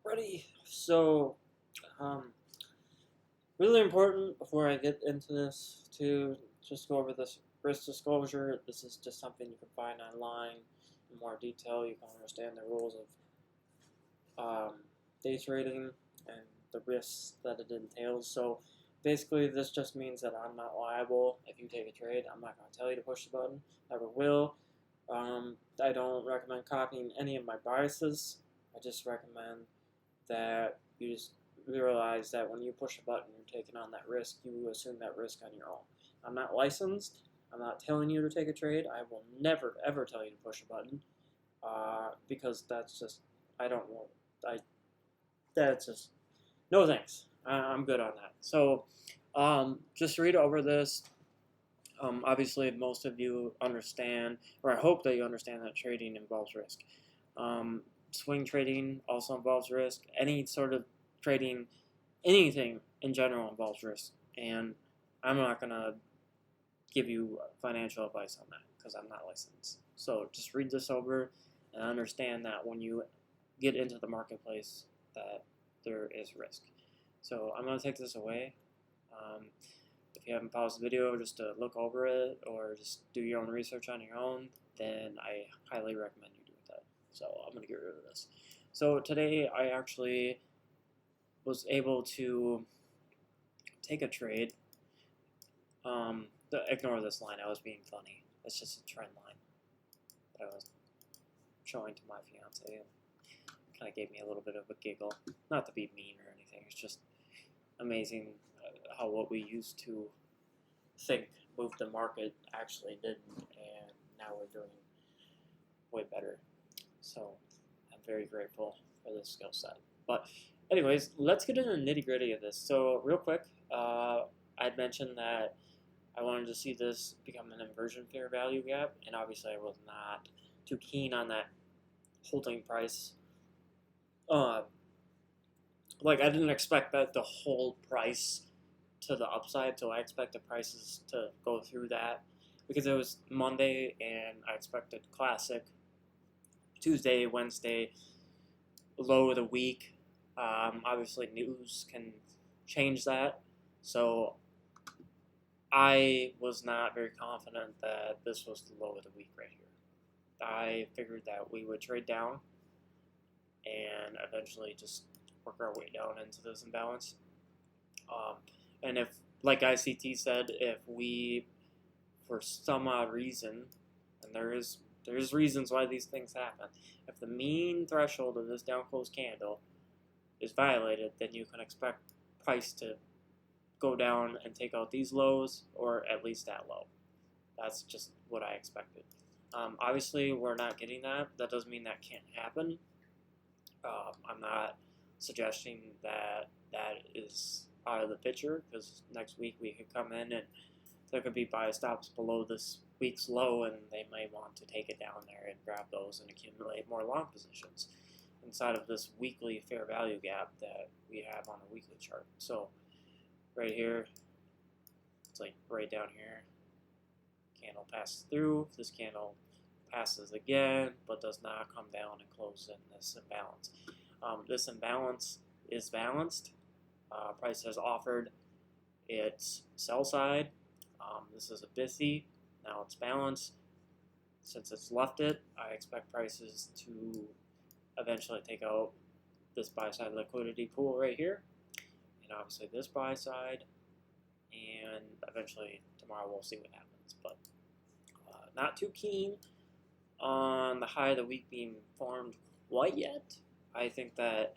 Ready. So, um, really important before I get into this to just go over this risk disclosure. This is just something you can find online in more detail. You can understand the rules of day trading and the risks that it entails. So, basically, this just means that I'm not liable if you take a trade. I'm not going to tell you to push the button. Never will. I don't recommend copying any of my biases. I just recommend that you just realize that when you push a button, you're taking on that risk. You assume that risk on your own. I'm not licensed. I'm not telling you to take a trade. I will never, ever tell you to push a button because that's just, I don't know. That's just, no thanks. I'm good on that. So just read over this. Obviously, most of you understand, or I hope that you understand that trading involves risk. Swing trading also involves risk. Any sort of trading, anything in general involves risk. And I'm not going to give you financial advice on that because I'm not licensed. So just read this over and understand that when you get into the marketplace that there is risk. So I'm going to take this away. If you haven't paused the video just to look over it or just do your own research on your own, then I highly recommend you do that. So I'm going to get rid of this. So today I actually was able to take a trade. Ignore this line, I was being funny. It's just a trend line that I was showing to my fiance. It kind of gave me a little bit of a giggle. Not to be mean or anything, it's just amazing how what we used to think moved the market actually didn't, and now we're doing way better. So I'm very grateful for this skill set. But anyways, let's get into the nitty gritty of this. So real quick, I'd mentioned that I wanted to see this become an inversion fair value gap, and obviously I was not too keen on that holding price. Like I didn't expect that the whole price to the upside, so I expected prices to go through that because it was Monday and I expected classic Tuesday, Wednesday, low of the week. Obviously, news can change that, so I was not very confident that this was the low of the week right here. I figured that we would trade down and eventually just work our way down into this imbalance. And if, like ICT said, if we, for some odd reason, and there's reasons why these things happen, if the mean threshold of this down close candle is violated, then you can expect price to go down and take out these lows, or at least that low. That's just what I expected. Obviously, we're not getting that. That doesn't mean that can't happen. I'm not suggesting that that is out of the picture, because next week we could come in and there could be buy stops below this week's low, and they may want to take it down there and grab those and accumulate more long positions inside of this weekly fair value gap that we have on a weekly chart. So right here, it's like right down here, candle passes through, this candle passes again, but does not come down and close in this imbalance. This imbalance is balanced. Price has offered its sell side. This is a BISI. Now it's balanced. Since it's left it, I expect prices to eventually take out this buy side liquidity pool right here, and obviously this buy side, and eventually tomorrow we'll see what happens. But not too keen on the high of the week being formed quite yet. I think that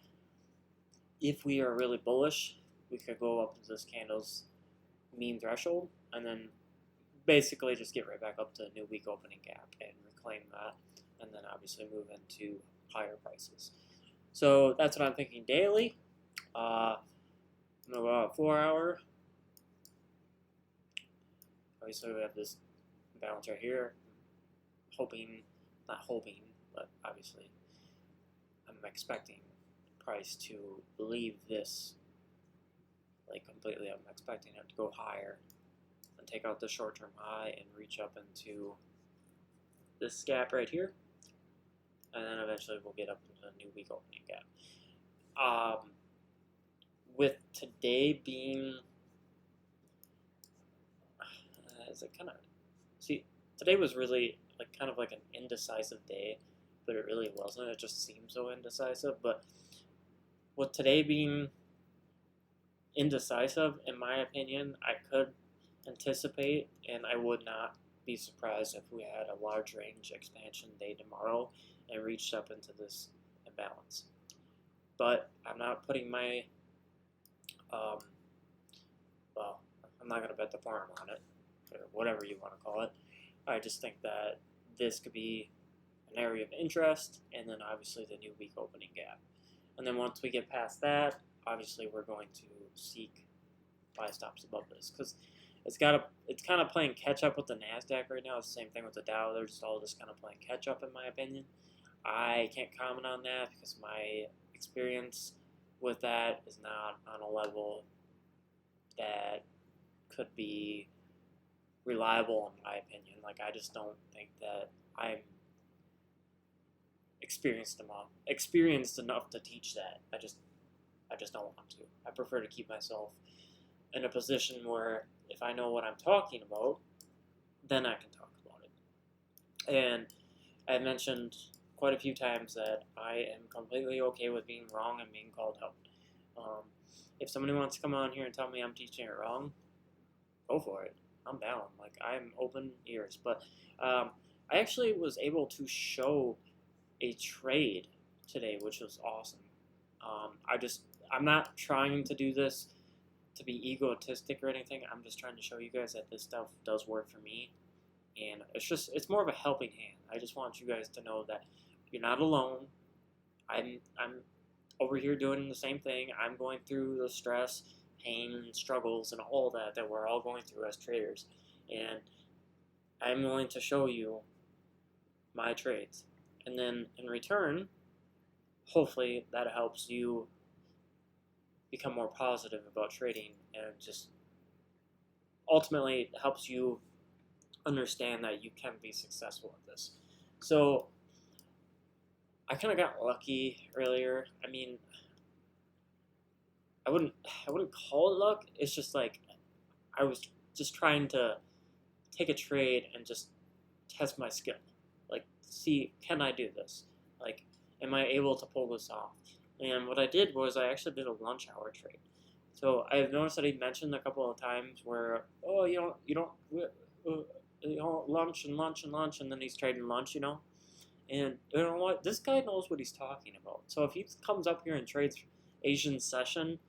if we are really bullish, we could go up to this candle's mean threshold and then basically just get right back up to a new week opening gap and reclaim that, and then obviously move into higher prices. So that's what I'm thinking daily. I'm going to go out 4 hour. Obviously we have this balance right here. Not hoping, but obviously I'm expecting price to leave this like completely. I'm expecting it to go higher and take out the short-term high and reach up into this gap right here. and then eventually we'll get up into the new week opening gap. With today being, is it kind of, see, today was really like kind of like an indecisive day, but it really wasn't. It just seemed so indecisive. But with today being indecisive, in my opinion, I could anticipate, and I would not be surprised if we had a large range expansion day tomorrow and reached up into this imbalance. But I'm not putting my, well, I'm not going to bet the farm on it, or whatever you want to call it. I just think that this could be an area of interest, and then obviously the new week opening gap. And then once we get past that, obviously we're going to seek buy stops above this, because it's kind of playing catch up with the NASDAQ right now. It's the same thing with the Dow. They're just all just kind of playing catch up, in my opinion. I can't comment on that because my experience with that is not on a level that could be reliable, in my opinion. Like, I just don't think that I'm experienced enough to teach that. I just don't want to. I prefer to keep myself in a position where if I know what I'm talking about, then I can talk about it. And I mentioned quite a few times that I am completely okay with being wrong and being called out. If somebody wants to come on here and tell me I'm teaching it wrong, go for it. I'm down. Like, I'm open ears. But I actually was able to show a trade today, which was awesome. I'm not trying to do this to be egotistic or anything. I'm just trying to show you guys that this stuff does work for me, and it's more of a helping hand. I just want you guys to know that you're not alone. I'm over here doing the same thing. I'm going through the stress, pain, struggles, and all that we're all going through as traders, and I'm willing to show you my trades, and then in return, hopefully that helps you become more positive about trading, and just ultimately helps you understand that you can be successful at this. So I kind of got lucky earlier. I mean, I wouldn't call it luck. It's just like I was just trying to take a trade and just test my skill. Like, see, can I do this? Like, am I able to pull this off? And what I did was I actually did a lunch hour trade. So I've noticed that he mentioned a couple of times where, oh, you don't lunch, and then he's trading lunch, And you know what? This guy knows what he's talking about. So if he comes up here and trades Asian session,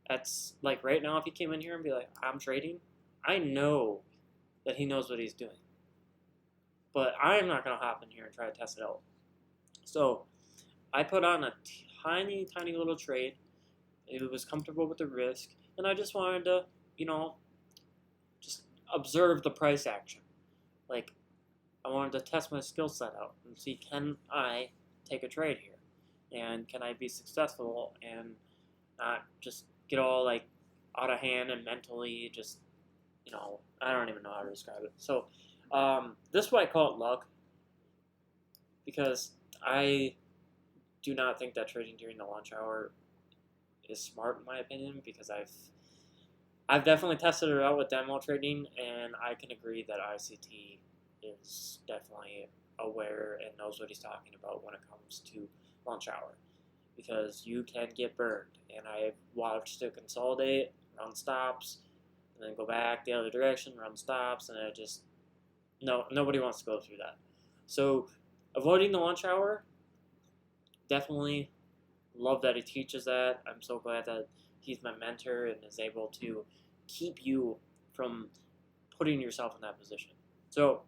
that's like right now, if he came in here and be like, I'm trading, I know that he knows what he's doing. But I'm not going to hop in here and try to test it out. So I put on a tiny little trade. It was comfortable with the risk, and I just wanted to, just observe the price action. Like, I wanted to test my skill set out and see, can I take a trade here, and can I be successful and not just get all like out of hand and mentally just, I don't even know how to describe it. So this is why I call it luck, because I do not think that trading during the lunch hour is smart, in my opinion, because I've definitely tested it out with demo trading, and I can agree that ICT is definitely aware and knows what he's talking about when it comes to lunch hour, because you can get burned. And I've watched it consolidate, run stops, and then go back the other direction, run stops, and it just, nobody wants to go through that. So avoiding the lunch hour, definitely love that he teaches that. I'm so glad that he's my mentor and is able to keep you from putting yourself in that position. So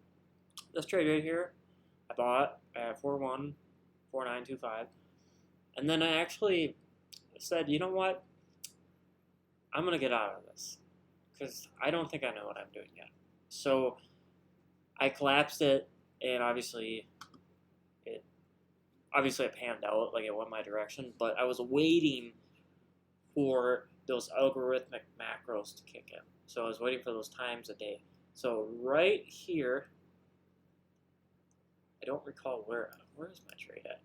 this trade right here, I bought at 4.14925, and then I actually said, you know what, I'm gonna get out of this because I don't think I know what I'm doing yet. So I collapsed it, and obviously it panned out, like it went my direction, but I was waiting for those algorithmic macros to kick in. So I was waiting for those times a day. So right here, I don't recall where is my trade at?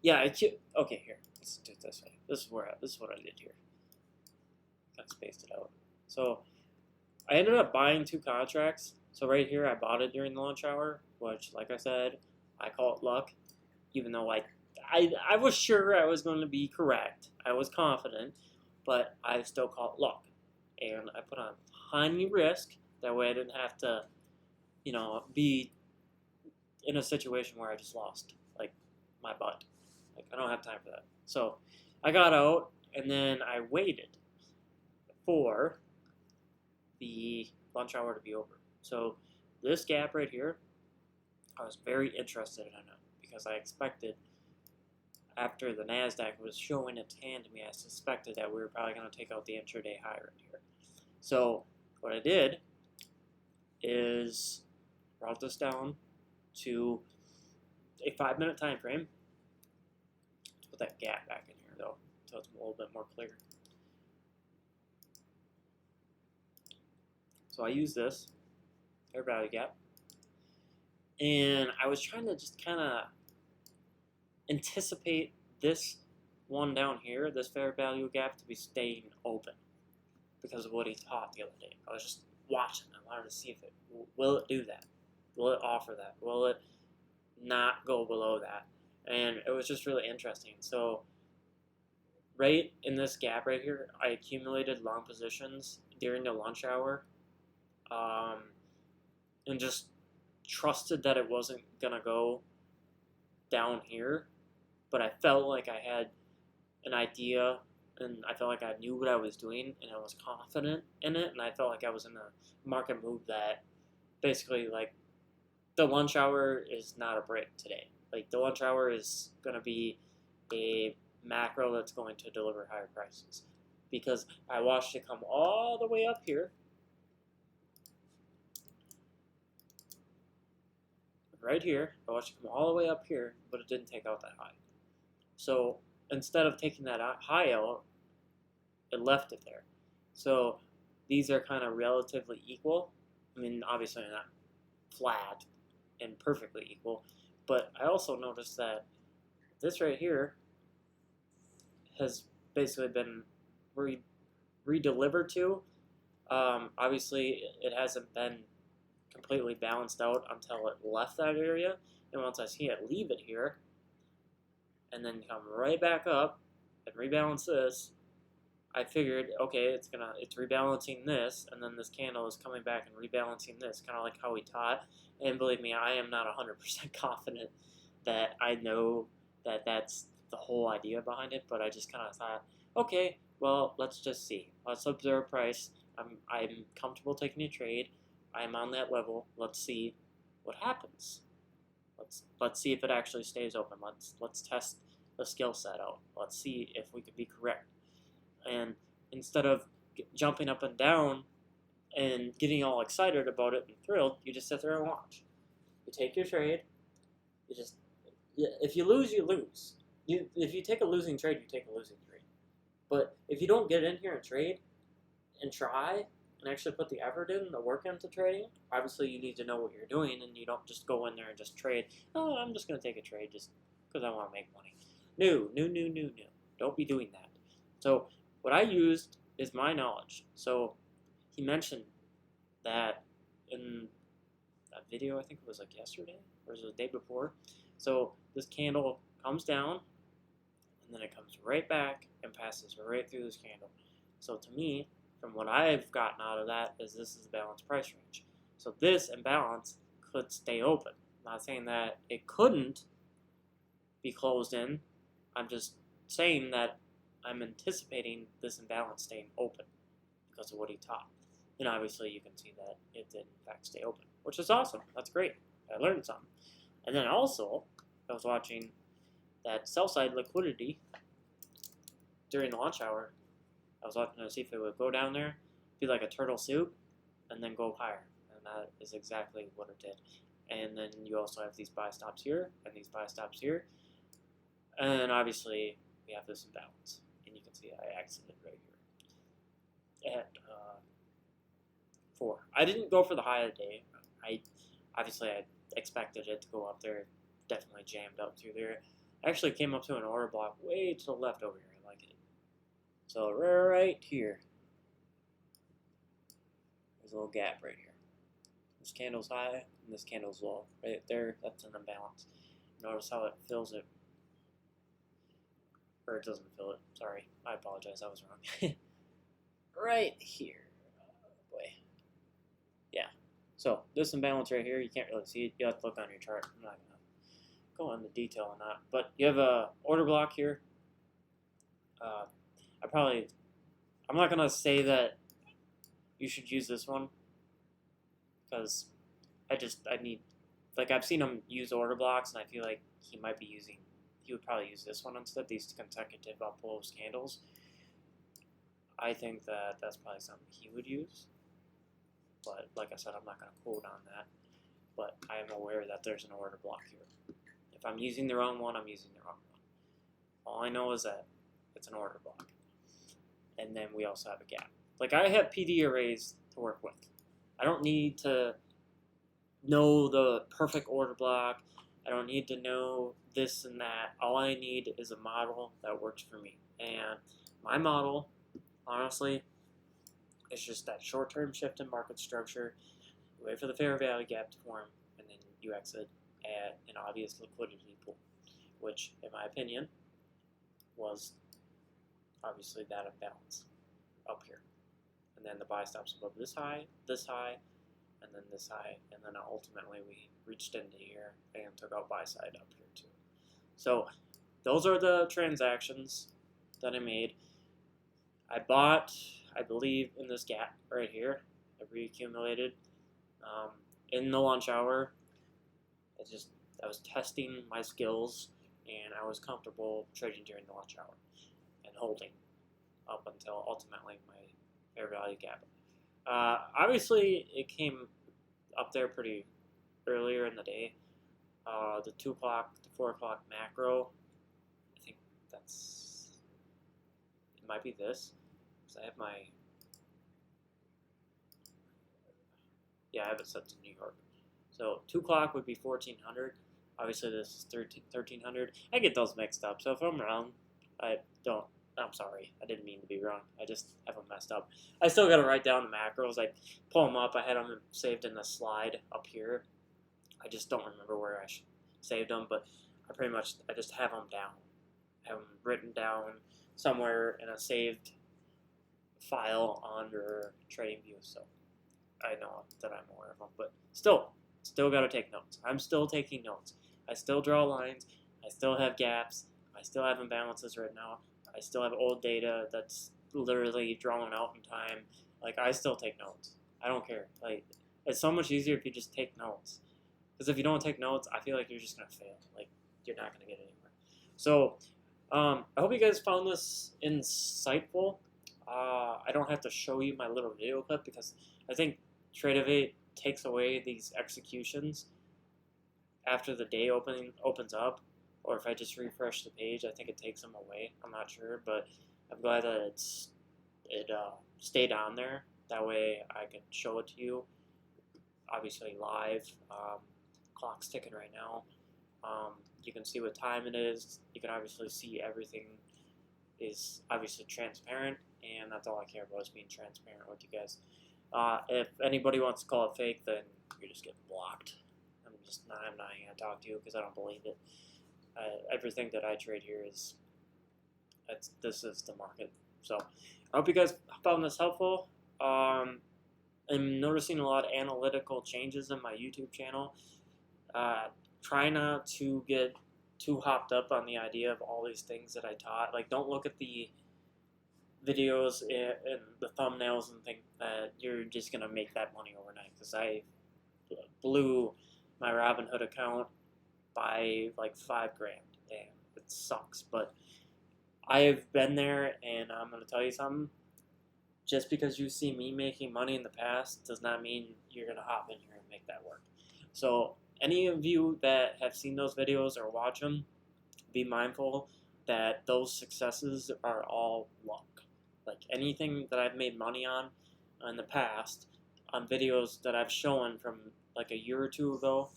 Yeah, okay, here. Let's do it this way. This is what I did here. Kind of spaced it out. So I ended up buying 2 contracts. So right here, I bought it during the lunch hour, which, like I said, I call it luck, even though I was sure I was going to be correct. I was confident, but I still call it luck. And I put on tiny risk. That way I didn't have to, be in a situation where I just lost, like, my butt. Like, I don't have time for that. So I got out, and then I waited for the lunch hour to be over. So this gap right here, I was very interested in it because I expected after the NASDAQ was showing its hand to me, I suspected that we were probably going to take out the intraday high right here. So what I did is brought this down to a 5-minute time frame. Let's put that gap back in here though, so it's a little bit more clear. So I use this fair value gap, and I was trying to just kind of anticipate this one down here, this fair value gap, to be staying open because of what he taught the other day. I was just watching. I wanted to see if will it do that? Will it offer that? Will it not go below that? And it was just really interesting. So right in this gap right here, I accumulated long positions during the lunch hour, and just trusted that it wasn't gonna go down here, but I felt like I had an idea, and I felt like I knew what I was doing, and I was confident in it, and I felt like I was in a market move that basically, like, the lunch hour is not a break today. Like, the lunch hour is going to be a macro that's going to deliver higher prices, because I watched it come all the way up here, right here. I watched it come all the way up here, but it didn't take out that high. So instead of taking that high out, it left it there. So these are kind of relatively equal. I mean, obviously not flat and perfectly equal, but I also noticed that this right here has basically been redelivered to. Obviously, it hasn't been completely balanced out until it left that area, and once I see it leave it here, and then come right back up and rebalance this, I figured, okay, it's rebalancing this, and then this candle is coming back and rebalancing this, kind of like how we taught. And believe me, I am not 100% confident that I know that that's the whole idea behind it, but I just kind of thought, okay, well, let's just see. Let's observe price. I'm comfortable taking a trade. I'm on that level. Let's see what happens. Let's see if it actually stays open. Let's test the skill set out. Let's see if we could be correct. And instead of jumping up and down and getting all excited about it and thrilled, you just sit there and watch. You take your trade. If you lose, you lose. If you take a losing trade, you take a losing trade. But if you don't get in here and trade and try and actually put the effort in, the work into trading, obviously you need to know what you're doing, and you don't just go in there and just trade. Oh, I'm just going to take a trade just because I want to make money. No. Don't be doing that. So what I used is my knowledge. So he mentioned that in that video, I think it was like yesterday, or was it the day before. So this candle comes down, and then it comes right back and passes right through this candle. So to me, from what I've gotten out of that, is this is a balanced price range. So this imbalance could stay open. I'm not saying that it couldn't be closed in. I'm just saying that I'm anticipating this imbalance staying open because of what he taught. And obviously you can see that it did in fact stay open, which is awesome. That's great. I learned something. And then also, I was watching that sell-side liquidity during the lunch hour. I was watching to see if it would go down there, be like a turtle soup, and then go higher. And that is exactly what it did. And then you also have these buy stops here, and these buy stops here. And obviously, we have this imbalance. And you can see I exited right here at 4. I didn't go for the high of the day. I expected it to go up there definitely jammed up through there. I actually came up to an order block way to the left over here. I like it. So right here, there's a little gap right here. This candle's high and this candle's low. Right there, that's an imbalance. Notice how it fills it. Or it doesn't fill it. Sorry, I apologize, I was wrong. Right here. Boy. Yeah. So this imbalance right here, you can't really see it. You have to look on your chart. I'm not gonna go into detail on that. But you have a order block here. I'm not gonna say that you should use this one because I need, like, I've seen him use order blocks, and I feel like he would probably use this one instead, these consecutive up close candles. I think that that's probably something he would use, but like I said, I'm not going to quote on that, but I am aware that there's an order block here. If I'm using the wrong one, I'm using the wrong one. All I know is that it's an order block, and then we also have a gap. Like, I have PD arrays to work with. I don't need to know the perfect order block. I don't need to know this and that. All I need is a model that works for me. And my model, honestly, is just that short-term shift in market structure. You wait for the fair value gap to form, and then you exit at an obvious liquidity pool, which, in my opinion, was obviously that imbalance up here. And then the buy stops above this high, and then this high, and then ultimately we reached into here and took out buy side up here too. So those are the transactions that I made. I bought, I believe, in this gap right here. I reaccumulated in the lunch hour. I was testing my skills, and I was comfortable trading during the lunch hour and holding up until ultimately my fair value gap. Obviously, it came up there pretty earlier in the day. The 2 o'clock to 4 o'clock macro, I think it might be this. So I have I have it set to New York. So 2 o'clock would be 1400. Obviously, this is 1300. I get those mixed up. So if I'm wrong, I'm sorry. I didn't mean to be wrong. I just have them messed up. I still got to write down the macros. I pull them up. I had them saved in the slide up here. I just don't remember where I saved them, but I just have them down. I have them written down somewhere in a saved file under TradingView, so I know that I'm aware of them. But still got to take notes. I'm still taking notes. I still draw lines. I still have gaps. I still have imbalances right now. I still have old data that's literally drawn out in time. Like, I still take notes. I don't care. Like, it's so much easier if you just take notes. Because if you don't take notes, I feel like you're just going to fail. Like, you're not going to get anywhere. So, I hope you guys found this insightful. I don't have to show you my little video clip because I think Tradeovate takes away these executions after the day opens up. Or if I just refresh the page, I think it takes them away. I'm not sure, but I'm glad that it stayed on there. That way I can show it to you, obviously live. Clock's ticking right now. You can see what time it is. You can obviously see everything is obviously transparent, and that's all I care about is being transparent with you guys. If anybody wants to call it fake, then you're just getting blocked. I'm not going to talk to you because I don't believe it. Everything that I trade here this is the market. So I hope you guys found this helpful. I'm noticing a lot of analytical changes in my YouTube channel. Try not to get too hopped up on the idea of all these things that I taught. Like, don't look at the videos and the thumbnails and think that you're just going to make that money overnight, because I blew my Robinhood account by like $5,000. Damn, it sucks, but I've been there, and I'm going to tell you something. Just because you see me making money in the past does not mean you're going to hop in here and make that work. So any of you that have seen those videos or watch them, be mindful that those successes are all luck. Like, anything that I've made money on in the past, on videos that I've shown from like a year or two ago,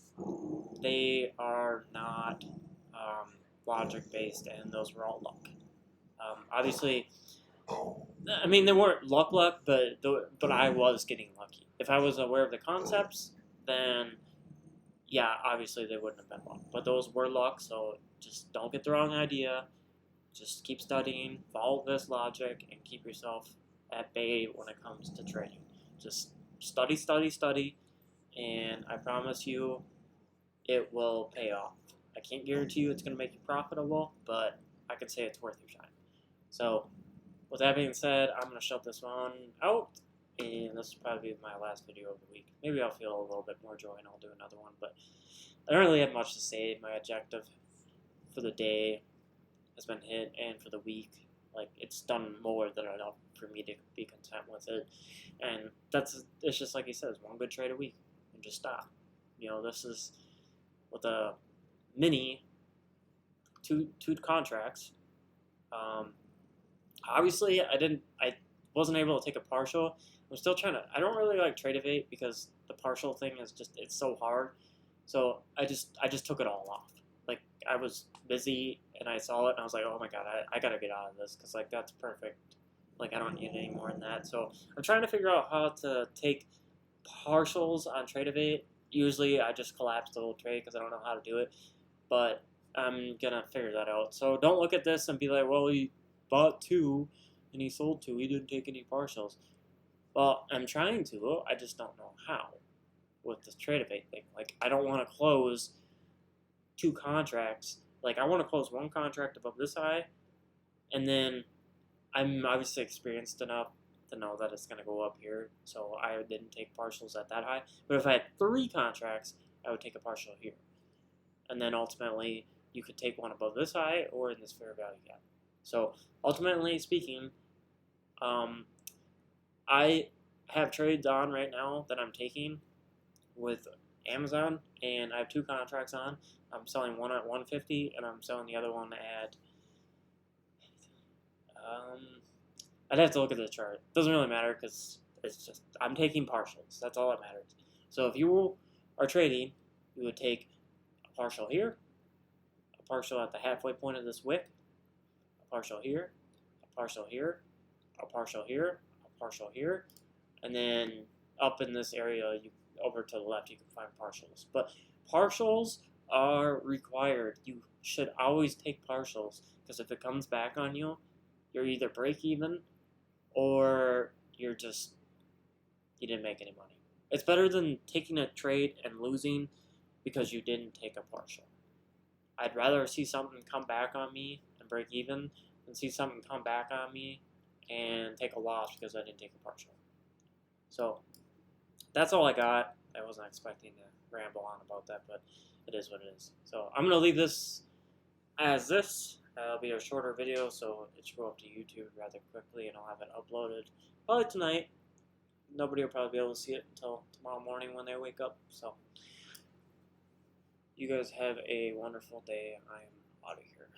they are not logic based, and those were all luck. Obviously, I mean, they weren't luck, but I was getting lucky. If I was aware of the concepts, then yeah, obviously they wouldn't have been luck. But those were luck, so just don't get the wrong idea. Just keep studying, follow this logic, and keep yourself at bay when it comes to trading. Just study, study, study, and I promise you it will pay off. I can't guarantee you it's going to make you profitable, but I can say it's worth your time. So, with that being said, I'm going to shut this one out, and this will probably be my last video of the week. Maybe I'll feel a little bit more joy and I'll do another one, but I don't really have much to say. My objective for the day has been hit, and for the week, like, it's done more than enough for me to be content with it. And it's just like he says, one good trade a week, and just stop. You know, this is with a mini two contracts. Obviously, I wasn't able to take a partial. I'm still trying to. I don't really like Trade-Evate because the partial thing is it's so hard. So I just took it all off. Like, I was busy and I saw it and I was like, oh my god, I gotta get out of this because, like, that's perfect. Like, I don't need any more than that. So I'm trying to figure out how to take partials on Trade-Evate. Usually I just collapse the whole trade because I don't know how to do it. But I'm gonna figure that out. So don't look at this and be like, well, he bought 2 and he sold 2. He didn't take any partials. Well, I'm trying to. I just don't know how with this Trade-Evate thing. Like, I don't want to close 2 contracts. Like, I want to close 1 contract above this high, and then I'm obviously experienced enough to know that it's going to go up here, so I didn't take partials at that high. But if I had 3 contracts, I would take a partial here. And then ultimately, you could take one above this high or in this fair value gap. So, ultimately speaking, I have trades on right now that I'm taking with Amazon, and I have 2 contracts on. I'm selling one at 150, and I'm selling the other one at. I'd have to look at the chart. Doesn't really matter because it's just I'm taking partials. That's all that matters. So if you are trading, you would take a partial here, a partial at the halfway point of this wick, a partial here, a partial here, a partial here, a partial here, and then up in this area, over to the left, you can find partials. But partials are required. You should always take partials because if it comes back on you, you're either break even or you didn't make any money. It's better than taking a trade and losing because you didn't take a partial. I'd rather see something come back on me and break even than see something come back on me and take a loss because I didn't take a partial. So that's all I got. I wasn't expecting to ramble on about that, but it is what it is. So I'm going to leave this as this. It'll be a shorter video, so it should go up to YouTube rather quickly, and I'll have it uploaded probably tonight. Nobody will probably be able to see it until tomorrow morning when they wake up. So you guys have a wonderful day. I'm out of here.